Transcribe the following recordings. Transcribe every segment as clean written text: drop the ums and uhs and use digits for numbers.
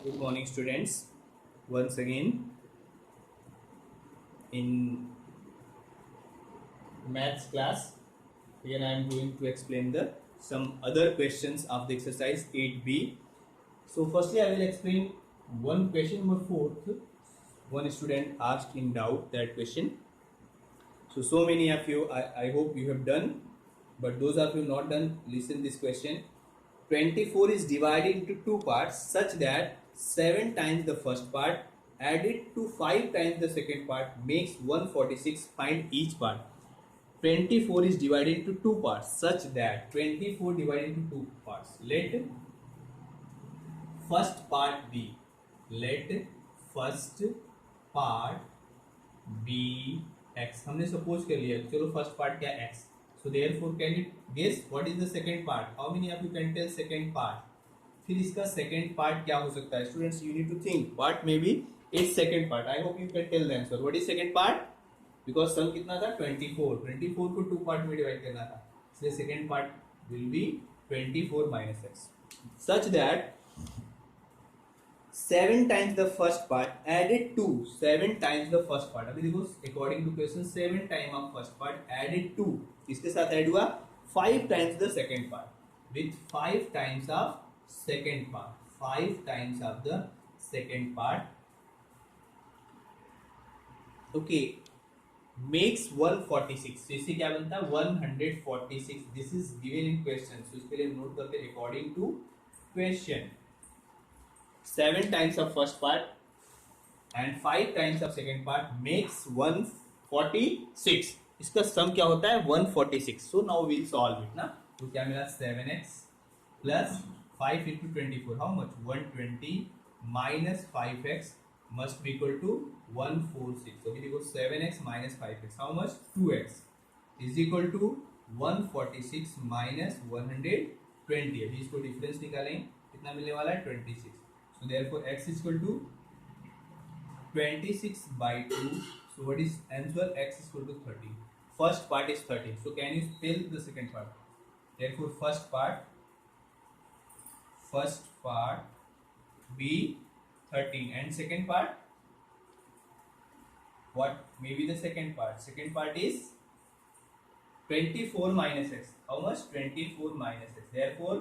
Good morning, students. Once again, in maths class, here I am going to explain the some other questions of the exercise 8b. So, firstly, I will explain one question number fourth. One student asked in doubt that question. So many of you, I hope you have done, but those of you not done, listen this question. 24 is divided into two parts such that 7 times the first part added to 5 times the second part makes 146. Find each part. 24 is divided into two parts such that 24 divided into two parts. Let first part be. Let first part B x हमने suppose कर लिया चलो first part क्या x so therefore can you guess what is the second part how many of you can tell second part फिर इसका second part क्या हो सकता है students you need to think what may be is second part I hope you can tell the answer what is second part because sum कितना था 24 को two part में डिवाइड करना था इसलिए second part will be 24 minus x such that 7 times the first part added to 7 times the first part अभी देखो according to question 7 time of first part added to इसके साथ ऐड हुआ 5 times the second part with 5 times of second part 5 times of the second part okay makes 146 so इसे क्या बनता है 146 this is given in question so इसके लिए note करते हैं according to question 7 times of first part and 5 times of second part makes 146 इसका सम क्या होता है 146 so now we'll solve it ना तो क्या मिला 7x plus 5 into 24 how much 120 minus 5x must be equal to 146 so we go 7x minus 5x how much 2x is equal to 146 minus 120 अभी इसको डिफरेंस निकालेंगे कितना मिलने वाला है 26 so therefore x is equal to 26 by 2 so what is answer x is equal to 13 first part is 13 so can you tell the second part therefore first part be 13 and second part what may be the second part is 24 minus x how much 24 minus x therefore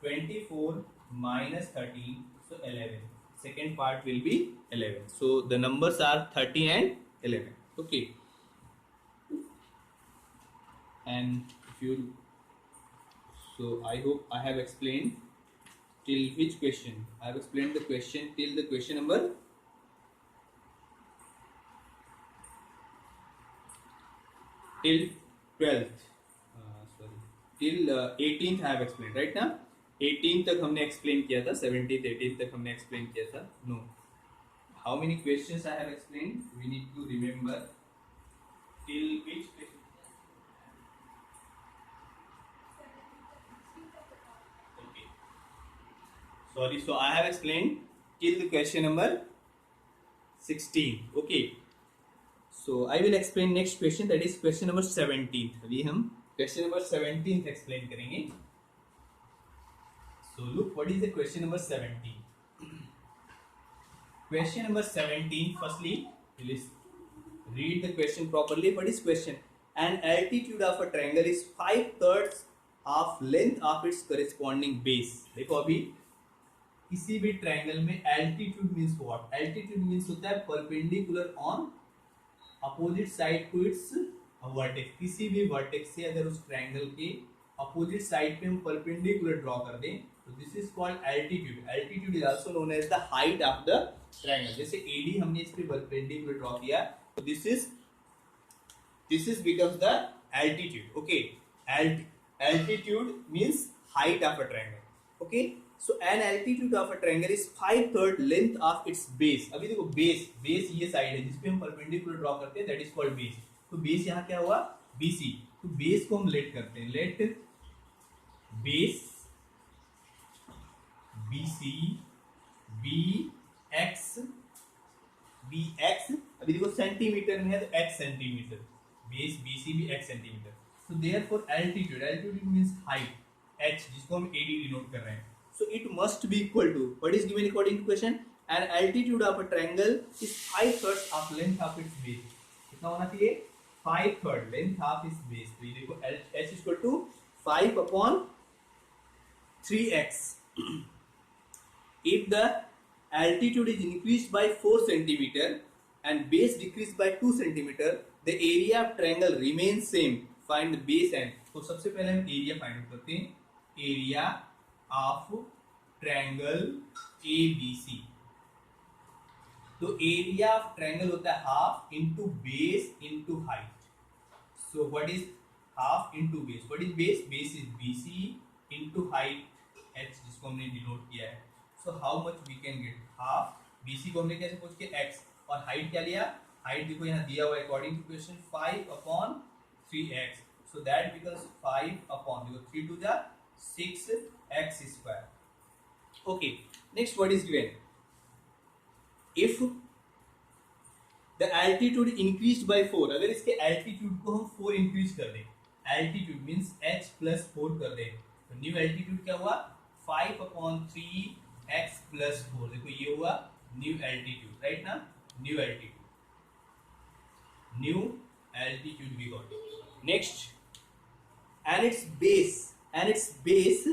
24 minus 13 so 11 second part will be 11 so the numbers are 30 and 11 okay and if you so I hope I have explained till which question I have explained the question till the question number till 12th sorry till 18th I have explained right now 18 तक हमने explain किया था 17th 18th तक हमने explain किया था no how many questions I have explain we need to remember till which okay sorry so I have explain till the question number 16 okay so I will explain next question that is question number 17 अभी हम question number 17 explain करेंगे So look, what is the question number 17? Question number 17. Firstly, please read the question properly. What is question? An altitude of a triangle is 5/3 of length of its corresponding base. देखो अभी किसी भी triangle में altitude means what? Altitude means होता है perpendicular on opposite side to its vertex. किसी भी vertex से अगर उस ट्रायंगल के अपोजिट साइड पे हम परपेंडिकुलर ड्रॉ कर दें तो this is called altitude altitude is also known as the height of the triangle जैसे एडी हमने इस पे परपेंडिकुलर ड्रॉ किया तो this is becomes the altitude okay altitude means height of a triangle okay so an altitude of a triangle is 5/3 length of its base अभी देखो base ये side है जिस पे हम परपेंडिकुलर ड्रॉ करते हैं दैट इज कॉल्ड बेस तो बेस यहां क्या हुआ BC तो बेस को हम लेट करते हैं लेट बेस BC BX अभी देखो सेंटीमीटर में है तो x सेंटीमीटर बेस BC भी x centimetre so therefore altitude means height h जिसको हम AD डिनोट कर रहे हैं So it must be equal to, what is given according to question, and altitude of a triangle is 5/3 of length of its base. कितना होना चाहिए? 5/3 length of इस base. तो ये देखो h equal to 5/3x. If the altitude is increased by 4 centimeter and base decreased by 2 centimeter, the area of triangle remains same. Find the base and. तो सबसे पहले हम एरिया फाइंड आउट करते हैं. Area of triangle ABC. तो area of triangle होता है half into base into height. So what is half into base? What is base? Base is BC into height h, जिसको हमने डिनोट किया है. So how much we can get? Half. BC को हमने कैसे पूछ के x, और हाइट क्या लिया? हाइट देखो यहाँ दिया हुआ है according to question 5/3x. So that becomes 5 upon, देखो 3 to the 6x square. Okay, next what is given? If the altitude increased by 4, अगर इसके altitude को हम 4 increase कर दें, altitude means h plus 4 कर दें, तो न्यू altitude क्या हुआ? 5/3x plus 4. देखो ये हुआ न्यू altitude, राइट ना? New altitude we got. Next, and its base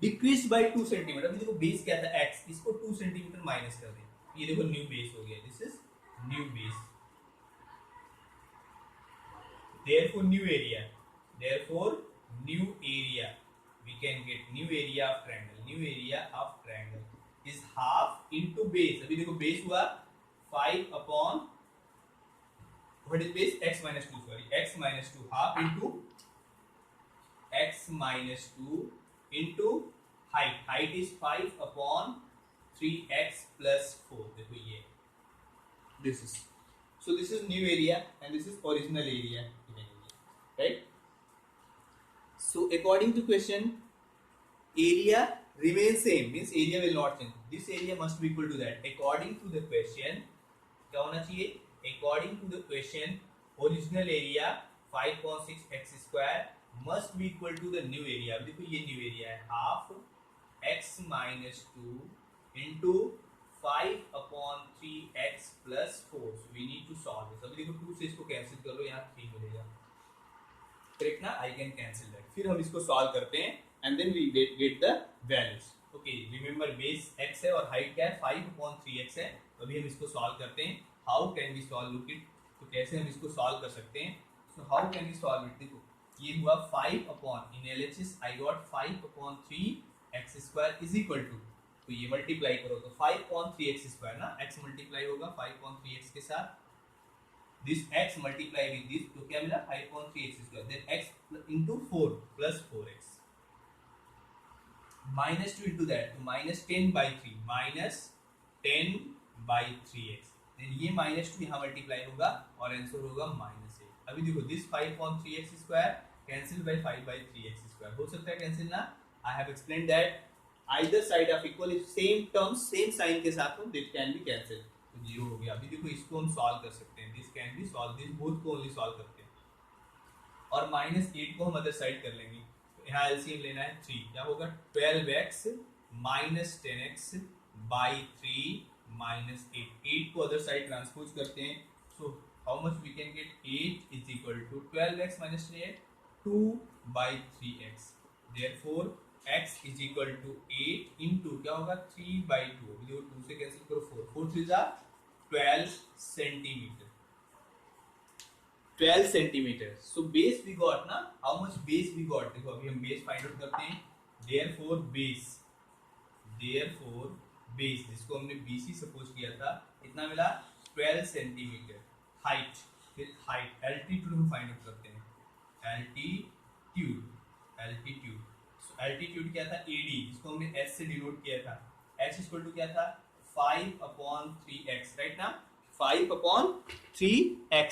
decrease by 2 centimetre. अभी देखो बेस क्या था x, इसको 2 सेंटीमीटर माइनस कर दें. ये देखो न्यू बेस हो गया. This is new base. therefore new area we can get new area of triangle is half into base. अभी देखो बेस हुआ 5 upon, what is base? x minus 2, sorry, x minus 2, half into x minus 2 into height is 5/3x plus 4. देखो ये this is new area and this is original area, right? So according to question, area remains same, means area will not change. This area must be equal to that. According to the question क्या होना चाहिए? According to the question, original area 5/6x square must be equal to the new area. देखो ये new area है, half x minus 2 into 5/3x plus 4. So we need to solve this. अभी देखो 2 से इसको कैंसिल कर लो, यहाँ 3 मिलेगा, करेक्ट ना? I can cancel that. फिर हम इसको सॉल्व करते हैं and then we get the values. Okay, remember base x है और height क्या है? 5/3x है. तो अभी हम इसको सॉल्व करते हैं. How can we solve? Look it. तो कैसे हम इसको सॉल्व कर सकते हैं? So how can we solve it? देखो ये हुआ 5 upon, in LHS I got 5/3x square is equal to, तो ये मल्टीप्लाई करो तो 5/3x square ना, x मल्टीप्लाई होगा 5/3x के साथ, this x multiply with this, तो क्या मिला? 5/3x square, then x into 4 plus 4x minus 2 into that, तो minus 10/3 minus 10/3x, then ये minus 2 यहाँ मल्टीप्लाई होगा और आंसर होगा -8. अभी देखो this 5/3x square cancel by 5/3x square, हो सकता है कैंसिल ना? I have explain that either side of equal if same term same sign के साथ हो, दिस कैन बी कैंसिल, तो 0 हो गया. अभी देखो इसको हम सॉल्व कर सकते हैं. This can be solve, this both को ओनली सॉल्व करते हैं, और -8 को हम अदर साइड कर लेंगे. तो यहाँ एलसीएम लेना है 3, क्या होगा? 12x minus 10x by 3 minus 8. 8 को अदर साइड ट्रांसपोज करते हैं. सो how much we can get? 8 is equal to 12x minus 8, 2/3x. Therefore x is equal to 8 into क्या होगा? 3/2. अभी देखो 2 से कैंसिल करो 4, 4 3 जा 12 centimetre. 12 centimetre. So base we got ना? How much base we got? देखो अभी हम base find out करते हैं. Therefore base जिसको हमने BC सपोज किया था, इतना मिला 12 सेंटीमीटर. हाइट, फिर हाइट, एल्टीट्यूड हम फाइंड आउट करते हैं. एल्टीट्यूड. सो एल्टीट्यूड क्या था? AD, जिसको हमने S से डिनोट किया था. H इक्वल टू क्या था? 5/3x, राइट ना? 5/3x.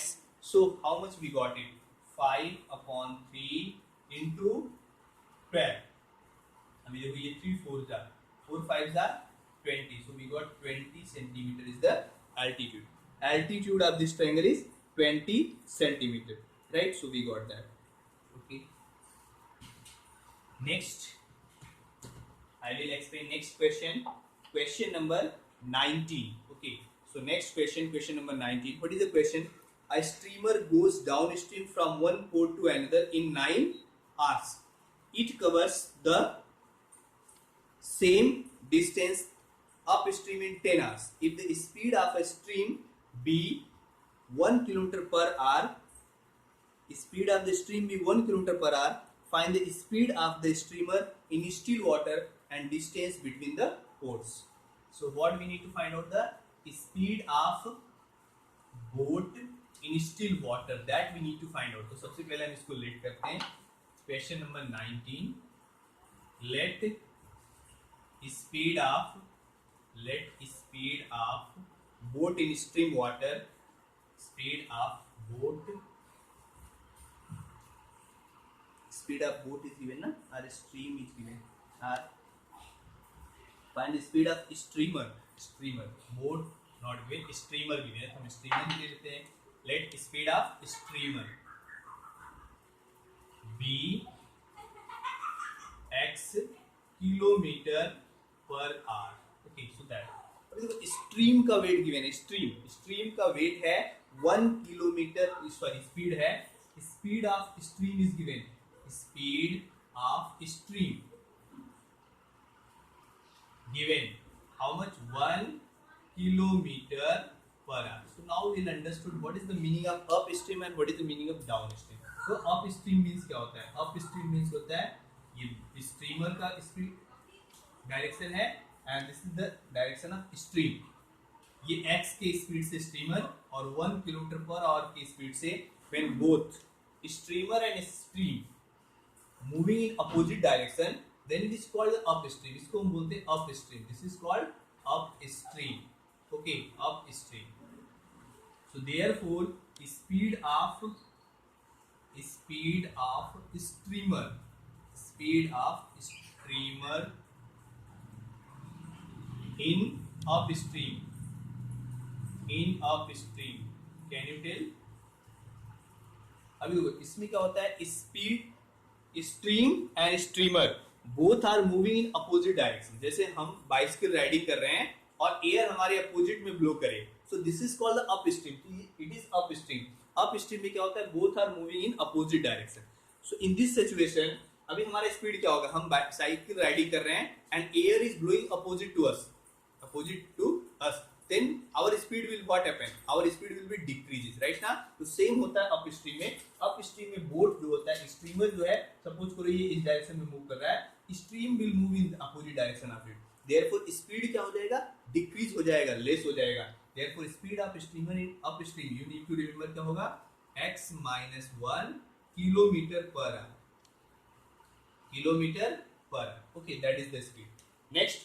So how much we got it? 5/3 into 12. अभी देखो ये 3 4 जा 4 5 जा 20. So we got 20 centimeter is the altitude. Altitude of this triangle is 20 centimeter, right? So we got that. Okay. Next, I will explain next question. Question number 19. Okay. So next question, question number 19. What is the question? A streamer goes downstream from one port to another in 9 hours. It covers the same distance upstream in 10 hours. If the speed of a stream be 1 kilometer per hour, speed of the stream be 1 kilometer per hour, find the speed of the streamer in still water and distance between the ports. So what we need to find out, the speed of boat in still water, that we need to find out. तो सबसे पहले हम इसको late करते हैं. Question number 19. Let speed of boat in stream water. Speed of boat is given na, or stream is given, or find the speed of streamer boat not given, streamer given है, तो हम streamer ले लेते हैं. Let speed of streamer be x kilometre per hour. Okay, so that stream का wait given है. Stream का wait है 1 किलोमीटर, सॉरी स्पीड है, speed of stream is given, speed of stream given how much, 1 kilometer per hour. So now we'll understood what is the meaning of upstream and what is the meaning of downstream. So upstream means क्या होता है? Upstream means होता है ये streamer का speed direction है and this is the direction of stream. ये x के स्पीड से स्ट्रीमर और 1 किलोमीटर पर आवर की स्पीड से when both streamer and stream moving in opposite direction, then it is called the upstream. इसको हम बोलते हैं upstream. This is called upstream. Okay, upstream. So therefore, speed of streamer in upstream. Can you tell? अभी देखो इसमें क्या होता है, speed, stream and streamer both are moving in opposite direction. जैसे हम बाइसिकल राइडिंग कर रहे हैं और एयर हमारे अपोजिट में ब्लो करे, so this is called the upstream. It is upstream. Upstream में क्या होता है, both are moving in opposite direction. So in this situation अभी हमारा स्पीड क्या होगा, हम साइकिल राइडिंग कर रहे हैं and air is blowing opposite to us, then our speed will what happen, our speed will be decreases, right ना. तो सेम होता है अपस्ट्रीम में. अपस्ट्रीम में बोट जो होता है, स्ट्रीमर जो है, सपोज करो ये इस डायरेक्शन में मूव कर रहा है, stream will move in opposite direction of it. Therefore speed क्या हो जाएगा, डिक्रीज हो जाएगा, लेस हो जाएगा. Therefore speed of streamer in upstream, you need to remember क्या होगा, x - 1 kilometre per hour. Okay, that is the speed. Next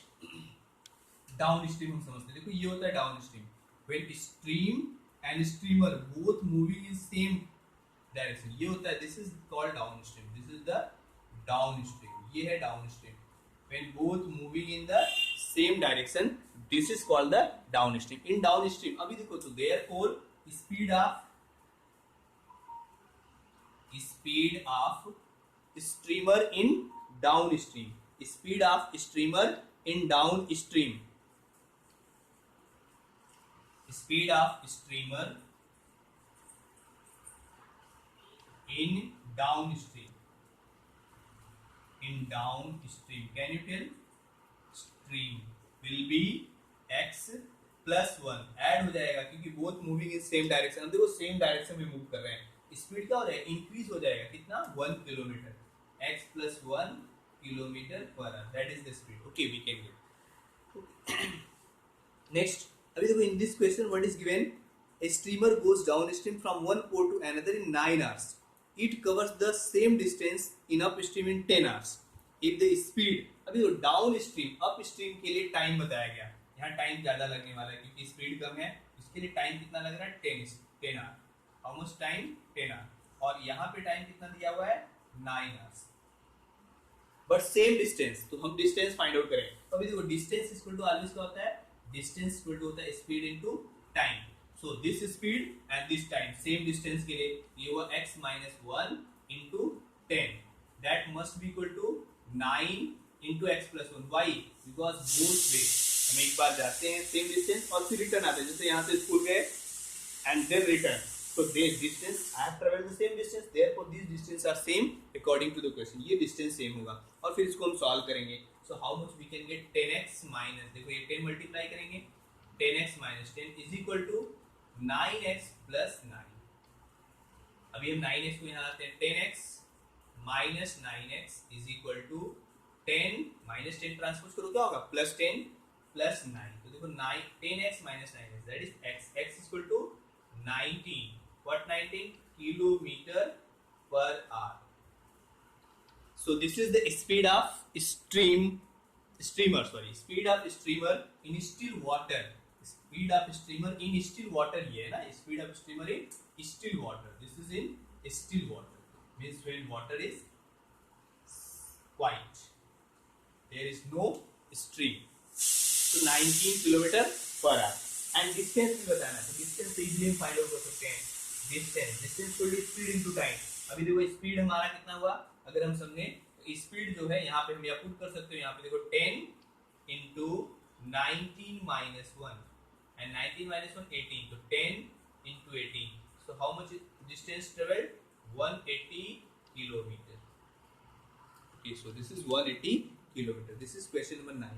down stream हम समझते हैं. देखो ये होता है down stream, when stream and streamer both moving in same direction, ये होता है, this is called down stream. This is the down stream. ये है down stream. When both moving in the same direction, this is called the down stream. In down stream अभी देखो तो therefore speed of streamer in down stream, speed of streamer in down stream, speed of streamer in downstream. Can you tell? Stream will be x plus 1. Add हो जाएगा क्योंकि both moving in same direction. हम देखो same direction में move कर रहे हैं, speed क्या हो रहा है, इंक्रीज हो जाएगा. कितना, 1 kilometre. x plus 1 kilometre per hour, that is the speed. Okay, we can get. Next अभी देखो in this question what is given, a streamer goes downstream from one port to another in 9 hours. It covers the same distance in upstream in 10 hours. If the speed, अभी तो downstream, upstream के लिए time बताया गया, यहाँ time ज्यादा लगने वाला है क्योंकि स्पीड कम है, इसके लिए टाइम कितना लग रहा है, 10 hour. How much time, 10 hour. और यहाँ पे टाइम कितना दिया हुआ है, 9 आवर्स. बट सेम डिस्टेंस, तो हम डिस्टेंस फाइंड आउट करें. तो अभी देखो डिस्टेंस इक्वल टू ऑलवेज क्या होता है, डिस्टेंस इक्वल टू होता है speed into time. So this speed and this time, same distance के लिए ये हुआ x - 1 into 10, that must be equal to 9 into x plus 1. Why? Because both way हम एक बार जाते हैं सेम डिस्टेंस और फिर रिटर्न आते हैं, जैसे यहाँ से स्कूल गए and then return. So this distance I have traveled the same distance, therefore these distance are same according to the question. ये distance same होगा और फिर इसको हम solve करेंगे. So how much we can get 10x minus, देखो ये 10 multiply करेंगे, 10x minus 10 is equal to 9x plus 9. अभी हम 9x को यहाँ लाते हैं, 10x minus 9x is equal to 10 minus 10 transpose करो क्या होगा, plus 10 plus 9. तो देखो 10x minus 9x that is x. x is equal to 19. What 19? Kilometer per hour. So this is the speed of streamer. Speed of streamer in still water. Speed of streamer in still water ये है ना, speed of streamer in still water. This is in still water. Means when water is quiet, there is no stream. So 19 kilometre per hour. And distance भी बताना है, तो distance easily हम find out कर सकते हैं. distance को speed into time. अभी देखो स्पीड हमारा कितना हुआ, अगर हम समझे स्पीड जो है यहाँ पे हम पुट कर सकते हो, यहाँ पे देखो 10 into 19 minus 1 and 19 minus 1 18, तो 10 into 18. So how much distance traveled? 180 kilometer. Okay, so this is 180 kilometer. This is question number 19.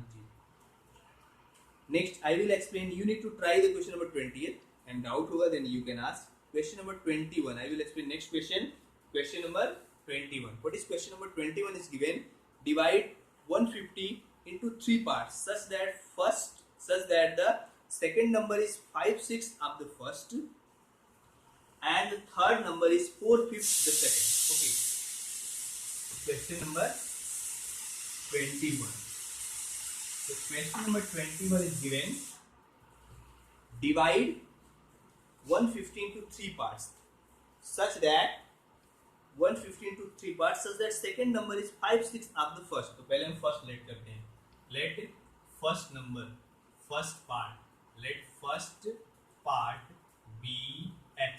Next, I will explain. You need to try the question number 20th, and doubt होगा then you can ask. Question number 21. I will explain next question. Question number 21. What is question number 21? Is given. Divide 150 into 3 parts such that the second number is 5/6 of the first, and the third number is 4/5 the second. Okay. Question number 21. So question number 21 is given. Divide 150 into 3 parts such that 150 into 3 parts such that second number is 5/6 of the first. तो पहले हम first let करते हैं. Let first number, first part, let first part be x.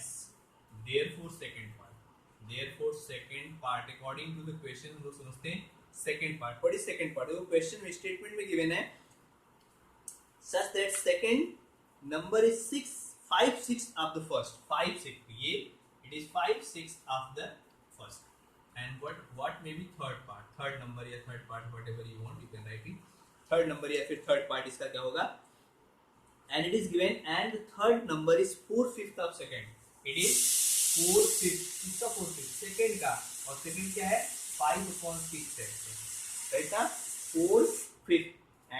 Therefore second part according to the question हम लोग समझते हैं second part. What is second part? देखो question में statement में given है such that second number is 5/6 of the first. 5/6 ये it is 5/6 of the first. And what may be third part? Third number या third part, whatever you want you can write it. Third number या फिर third part इसका क्या होगा? And it is given and the third number is 4/5 of second. It is 4/5. किसका 4/5? Second का. और second क्या है? 5/6 है. Right ना? 4/5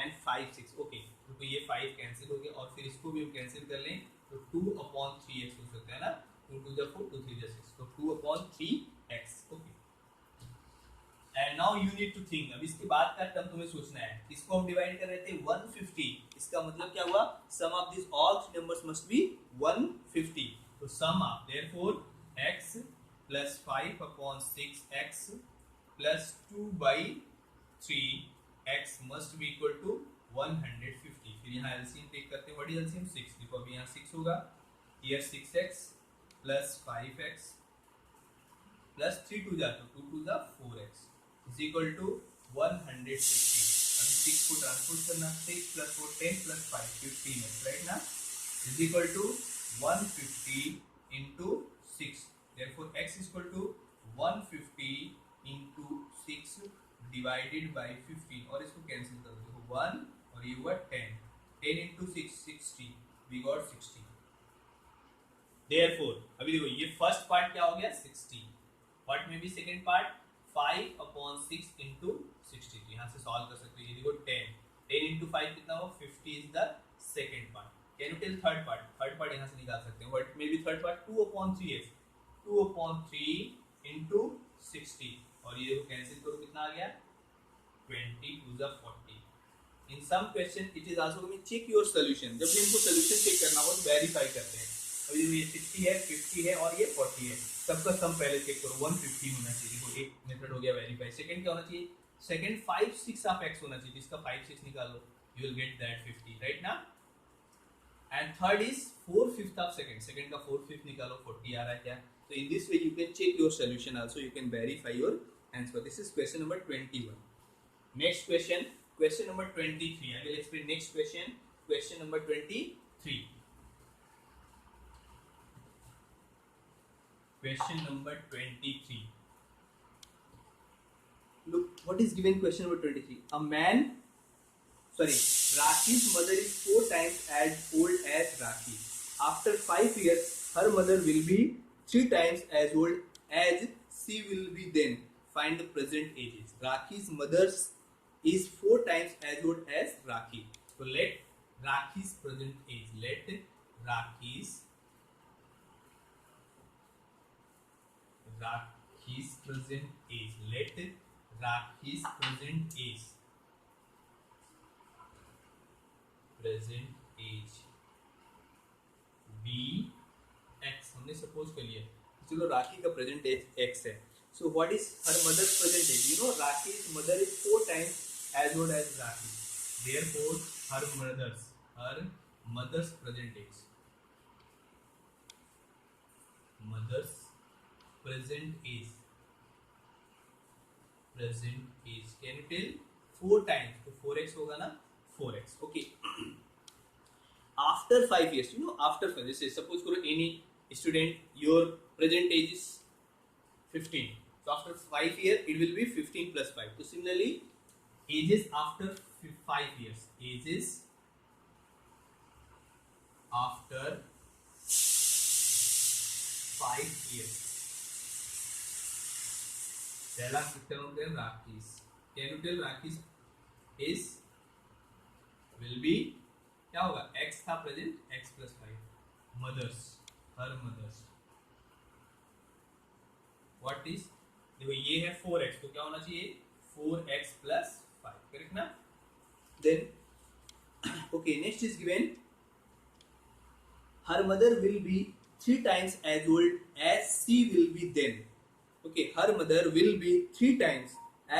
and 5/6. Okay. तो ये 5 कैंसिल हो गया और फिर इसको भी हम कैंसिल कर लें तो 2/3x हो सकता है ना. 2 to the 4, 2 3 the 6. तो 2/3x. Okay. And now you need to think. अब इसके बाद का टर्म तुम्हें सोचना है. इसको हम डिवाइड कर रहे थे 150. इसका मतलब क्या हुआ? Sum of these all three numbers must be 150. तो sum of therefore x plus 5/6x plus 2/3x must be equal to 150. फिर यहाँ LCM टेक करते हैं. What is LCM? 6. देखो अभी यहाँ 6 होगा. Here 6x plus 5x plus 3 to the 2 to the 4x is equal to 150. अभी 6 को ट्रांसपोज करना. 6 plus 4 10 plus 5 15x right ना is equal to 150 into 6. Therefore x is equal to 150 into 6 divided by 15. और इसको कैंसिल कर दो. 1 और ये हुआ 10. 10 into 6 60. We got 60. Therefore अभी देखो ये फर्स्ट पार्ट क्या हो गया 60. What may be second part? 5/6 into 60. तो यहाँ से सॉल्व कर सकते हो. ये देखो 10. 10 into 5 कितना हो? 50 is the second part. Can you tell third part? Third part यहाँ से निकाल सकते हैं. What may be third part? 2/3x. 2/3 into 60. और ये देखो कैंसिल करो कितना आ गया? 20 to the 40. In some question it is also going to check your solution. जब भी इनको solution चेक करना हो तो वेरीफाई करते हैं. अभी ये 60 है, 50 है और ये 40 है. सबका सम पहले चेक करो. 150 होना चाहिए. देखो एक मेथड हो गया वेरीफाई. सेकंड क्या होना चाहिए? सेकंड 5/6 ऑफ x होना चाहिए. इसका 5/6 निकालो. You will get that 50 right ना. And third is 4/5 of second. Second का 4/5 निकालो. 40 आ रहा है क्या? So in this way you can check your solution also. You can verify your answer. This is question number 21. Next question, question number 23. I will explain next question, question number 23. Question number 23. Look, what is given question number 23? Rakhi's mother is 4 times as old as Rakhi. After 5 years, her mother will be 3 times as old as she will be then. Find the present ages. Rakhi's mother is 4 times as old as Rakhi. So let Rakhi's present age. Let Rakhi's present age. Let Rakhi's present age. Present age be x हमने suppose कर लिया. चलो राखी का present age X है. So what is her mother's present age? You know Rakhi's mother is 4 times as old as Rakhi. Therefore her mother's present age. Mother's present age. Present age. Can you tell? 4 times. तो 4x होगा ना? 4x. Okay. After 5 years, you know, after 5 years, suppose karo any student, your present age is 15. So after 5 years, it will be 15 plus 5. So similarly, ages after 5 years. Ages after 5 years. पहला system होता है Rakhi's. Can you tell Rakhi's age will be क्या होगा? x था present, x plus 5. Mothers, her mothers what is? देखो ये है 4x, तो क्या होना चाहिए? 4x plus 5. करेक्ट ना? Then okay, next is given her mother will be 3 times as old as she will be then. Okay, her mother will be 3 times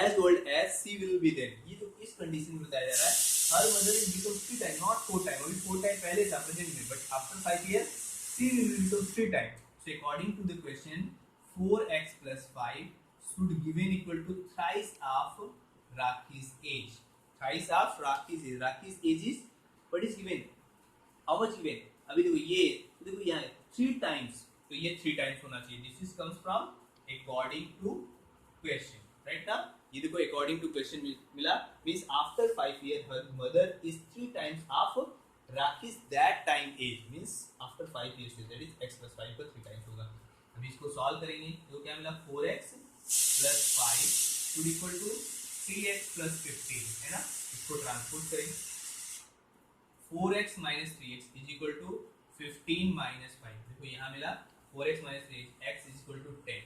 as old as she will be then. ये तो इस condition में बताया जा रहा है. Her mother is become 3 times, not 4 times. अभी 4 times पहले था प्रेजेंट में, but after 5 years she will become 3 times. So according to the question, 4x plus 5 should given equal to thrice of Rakhi's age. Thrice of Rakhi's age. Rakhi's age is what is given? How much given? अभी देखो ये, तो देखो यहाँ 3 times, तो ये 3 times होना चाहिए. This is comes from according to question, right ना? ये देखो according to question मिला, means after 5 years her mother is 3 times of Rakhi's that time age, means after 5 years, that is x plus 5 पर 3 times होगा. अभी इसको solve करेंगे तो क्या मिला? 4x plus 5 should equal to 3x plus 15, है ना? इसको ट्रांसपोज करेंगे. 4x minus 3x is equal to 15 minus 5. देखो यहाँ मिला 4x minus 3x, x is equal to 10,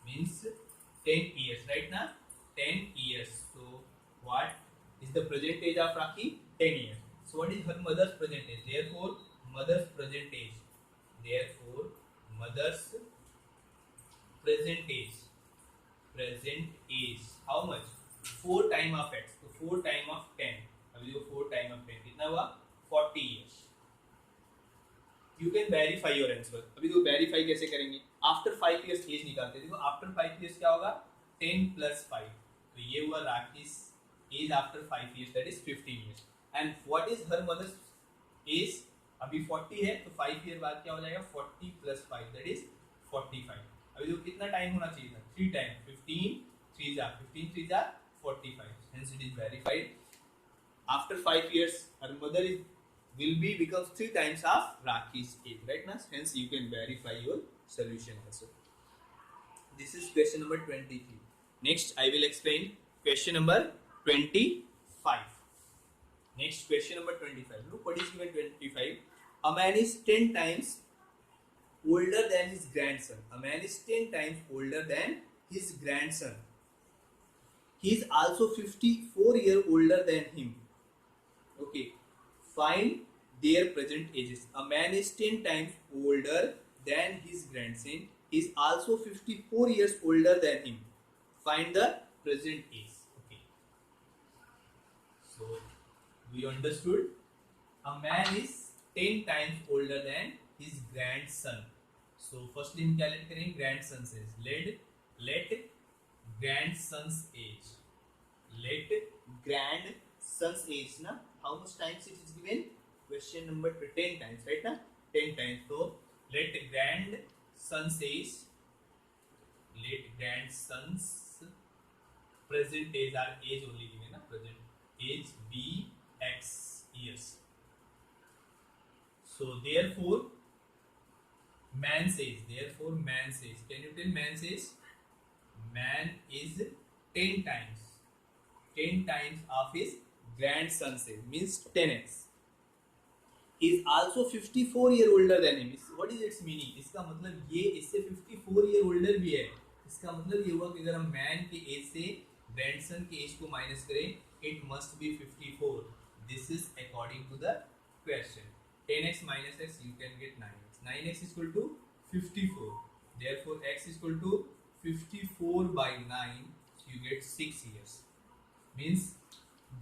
means 10 years, right now? 10 years. So what is the present age of Rakhi? 10 years. So what is her mother's present age? Therefore mother's present age. Therefore mother's present age. Present age. How much? 4 times of x. So 4 times of 10. अभी देखो 4 times of 10 कितना हुआ? 40 years. You can verify your answer. अभी तो verify कैसे करेंगे? After 5 years as निकालते हैं. देखो आफ्टर 5 years क्या होगा? 10 plus 5. तो ये हुआ राखी's as after 5 years, that is 15 years. And what is her mother's age? अभी 40 है, तो 5 year बाद क्या हो जाएगा? 40 plus 5, that is 45. अभी देखो कितना टाइम होना चाहिए था? 3 times. 15 3 जा 45. Hence it is verified. After 5 years, her mother will be becomes 3 times of Rakhi's age, right now? Hence you can verify your solution also. This is question number 23. Next I will explain question number 25. Next question number 25. Look what is given 25. A man is 10 times older than his grandson. A man is 10 times older than his grandson. He is also 54 years older than him. Okay. Find their present ages. A man is 10 times older than his grandson. He is also 54 years older than him. Find the present age. Okay. So we understood. A man is 10 times older than his grandson. So firstly हम क्या late करेंगे? Grandson's age. Let grandson's age. let grandson's age na, how much times it is given? Question number 10 times, right na? 10 times. So let grandson's age, let grandson's present age, or age only given na, present age be x years. So therefore man's age, can you tell man's age? Man is 10 times, 10 times of his grandson's age, means 10x. He is also 54 year older than him. What is its meaning? इसका मतलब ये इससे 54 year older भी है. इसका मतलब ये हुआ कि अगर हम मैन के एज से ग्रैंडसन के एज को माइनस करें, it must be 54. This is according to the question. 10x minus x, you can get 9x. 9x is equal to 54. Therefore x is equal to 54 by 9. So you get 6 years. Means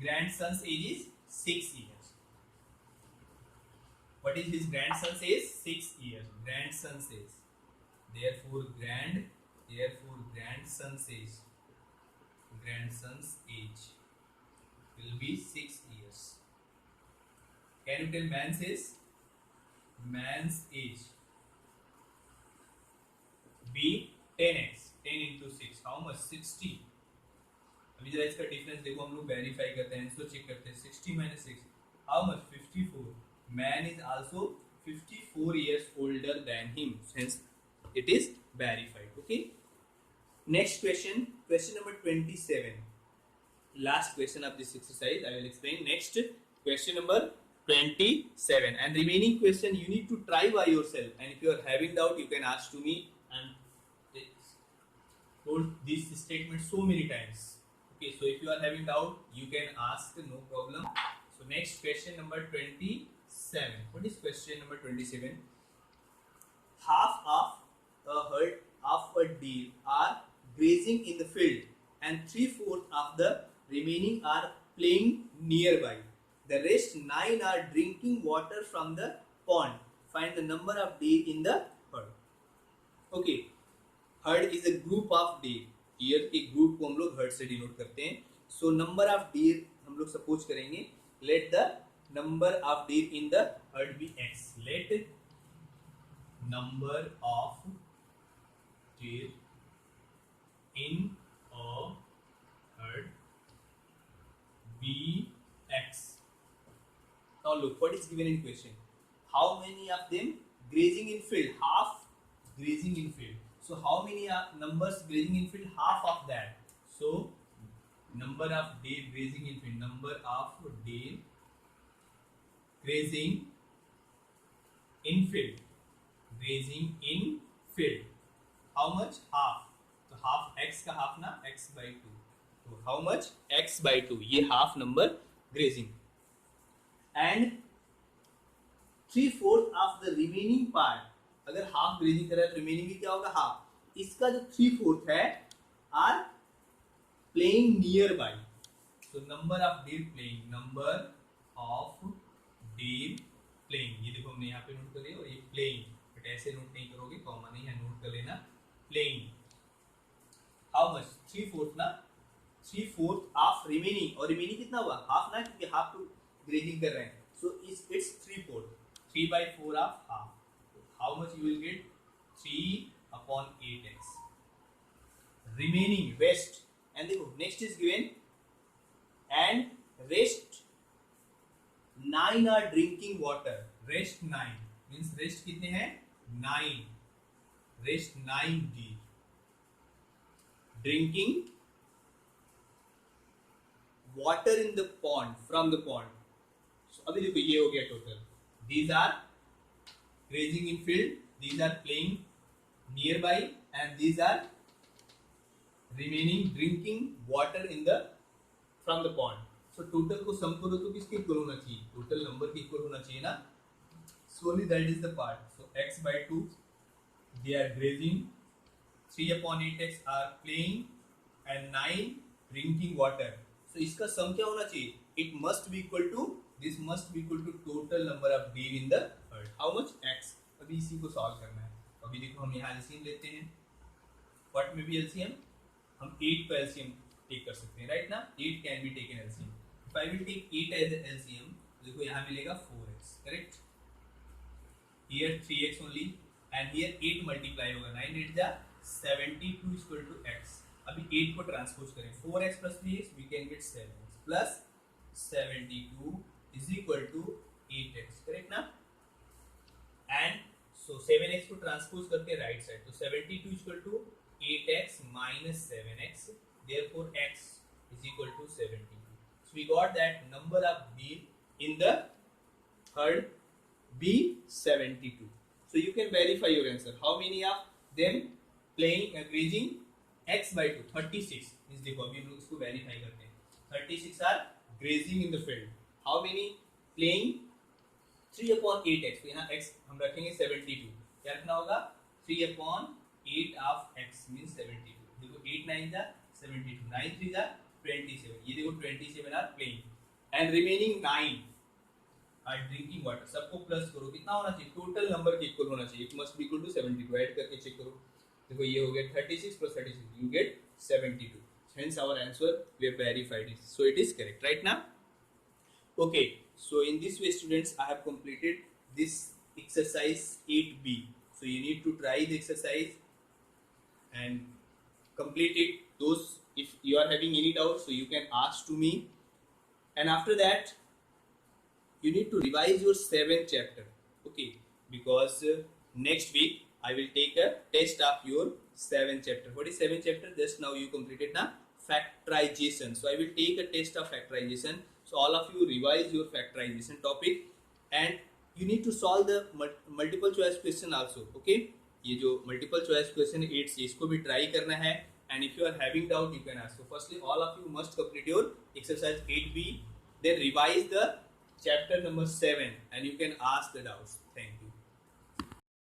grandson's age is 6 years. What is his grandson's age? 6 years. Grandson's age. Therefore grandson's age will be 6 years. Can you tell man's age? Man's age be 10x. 10 into 6. How much? 60. अभी जरा इसका difference देखो, हम लोग verify करते हैं, इसको check करते हैं. 60 minus 6. How much? 54. Man is also 54 years older than him. Hence, it is verified. Okay. Next question. Question number 27. Last question of this exercise. I will explain. Next question number 27. And remaining question you need to try by yourself. And if you are having doubt, you can ask to me. And told this statement so many times. Okay. So if you are having doubt, you can ask. No problem. So next question number 27. What is question number 27? Half of a herd of a deer are grazing in the field, and 3/4 of the remaining are playing nearby. The rest 9 are drinking water from the pond. Find the number of deer in the herd. Okay, herd is a group of deer. Deer के group को हम लोग herd से denote करते हैं. So number of deer हम लोग suppose करेंगे. Let the number of deer in the herd be x. Let number of deer in a herd be x. Now look what is given in question. How many of them grazing in field? Half grazing in field. So how many are numbers grazing in field? Half of that. So number of deer grazing in field. Number of deer grazing in field. Grazing in field. How much? Half. तो half x का half ना x by 2. तो how much? x by 2. ये half number grazing. And 3/4 of the remaining part. अगर half grazing कर रहा है तो remaining भी क्या होगा? half. इसका जो 3/4 है are playing nearby. So number of deer playing. Number of deer playing. ये देखो हमने यहाँ पे नोट कर लिया, और ये playing. बट ऐसे नोट नहीं करोगे, कॉमन नहीं है, नोट कर लेना. Playing. How much? 3/4 ना. 3/4 of remaining. और remaining कितना हुआ? half ना, क्योंकि half to grazing कर रहे हैं. So it's 3/4. 3/4 of half. How much you will get? 3/8x. Remaining rest. And देखो next is given. And rest 9 are drinking water. Rest 9 means rest कितने हैं? 9. Rest 9 deer drinking water in the pond, from the pond. So अभी देखो ये हो गया total. These are grazing in field. These are playing nearby, and these are remaining drinking water in the from the pond. So total को sum करो तो किसके equal होना चाहिए? Total number के इक्वल होना चाहिए ना. So only that is the part. So x by 2 they are grazing. 3/8x are playing, and 9 drinking water. So इसका sum क्या होना चाहिए? It must be equal to, this must be equal to total number of deer in the herd. How much? x. अभी इसी को solve करना है. अभी देखो हम यहाँ LCM लेते हैं. What may be LCM? हम 8 का LCM टेक कर सकते हैं, राइट ना. 8 can be taken LCM. If I will take 8 as LCM, देखो यहाँ मिलेगा 4x, correct. Here 3x only and here 8 multiply होगा, 9 8 जा 72 इक्वल टू x. अभी 8 को ट्रांसपोज करें, 4x plus 3x we can get 7x plus 72 is equal to 8x, correct ना. And so 7x को ट्रांसपोज करके राइट साइड, तो 72 equal to 8x minus 7x, therefore x is equal to 72. So we got that number of B in the third B 72. So you can verify your answer. How many of them playing grazing x by 2? 36 is देखो अभी हम लोग इसको verify करते हैं. 36 are grazing in the field. How many playing 3 upon 8x? तो यहाँ x हम रखेंगे 72. क्या रखना होगा? 3 upon 8 of x means 72. देखो 8 9 जा 72, 9 3 जा 27. ये देखो 27 are playing and remaining 9 are drinking water. सबको प्लस करो, कितना होना चाहिए? टोटल नंबर के इक्वल होना चाहिए. It must be equal to 72. Add करके चेक करो. देखो ये हो गया 36 plus 36, you get 72. Hence our answer, we have verified it. So it is correct, right now? Okay. So in this way, students, I have completed this exercise 8B. So you need to try the exercise and complete it. Those, if you are having any doubts, so you can ask to me. And after that, you need to revise your 7th chapter. Okay, because next week I will take a test of your 7th chapter. What is 7th chapter? Just now you completed the factorization. So I will take a test of factorization. So all of you revise your factorization topic and you need to solve the multiple choice question also. Okay, ये जो multiple choice question 8 से इसको भी try करना है. And if you are having doubt, you can ask. So firstly, all of you must complete your exercise 8B. Then revise the chapter number 7 and you can ask the doubts. Thank you.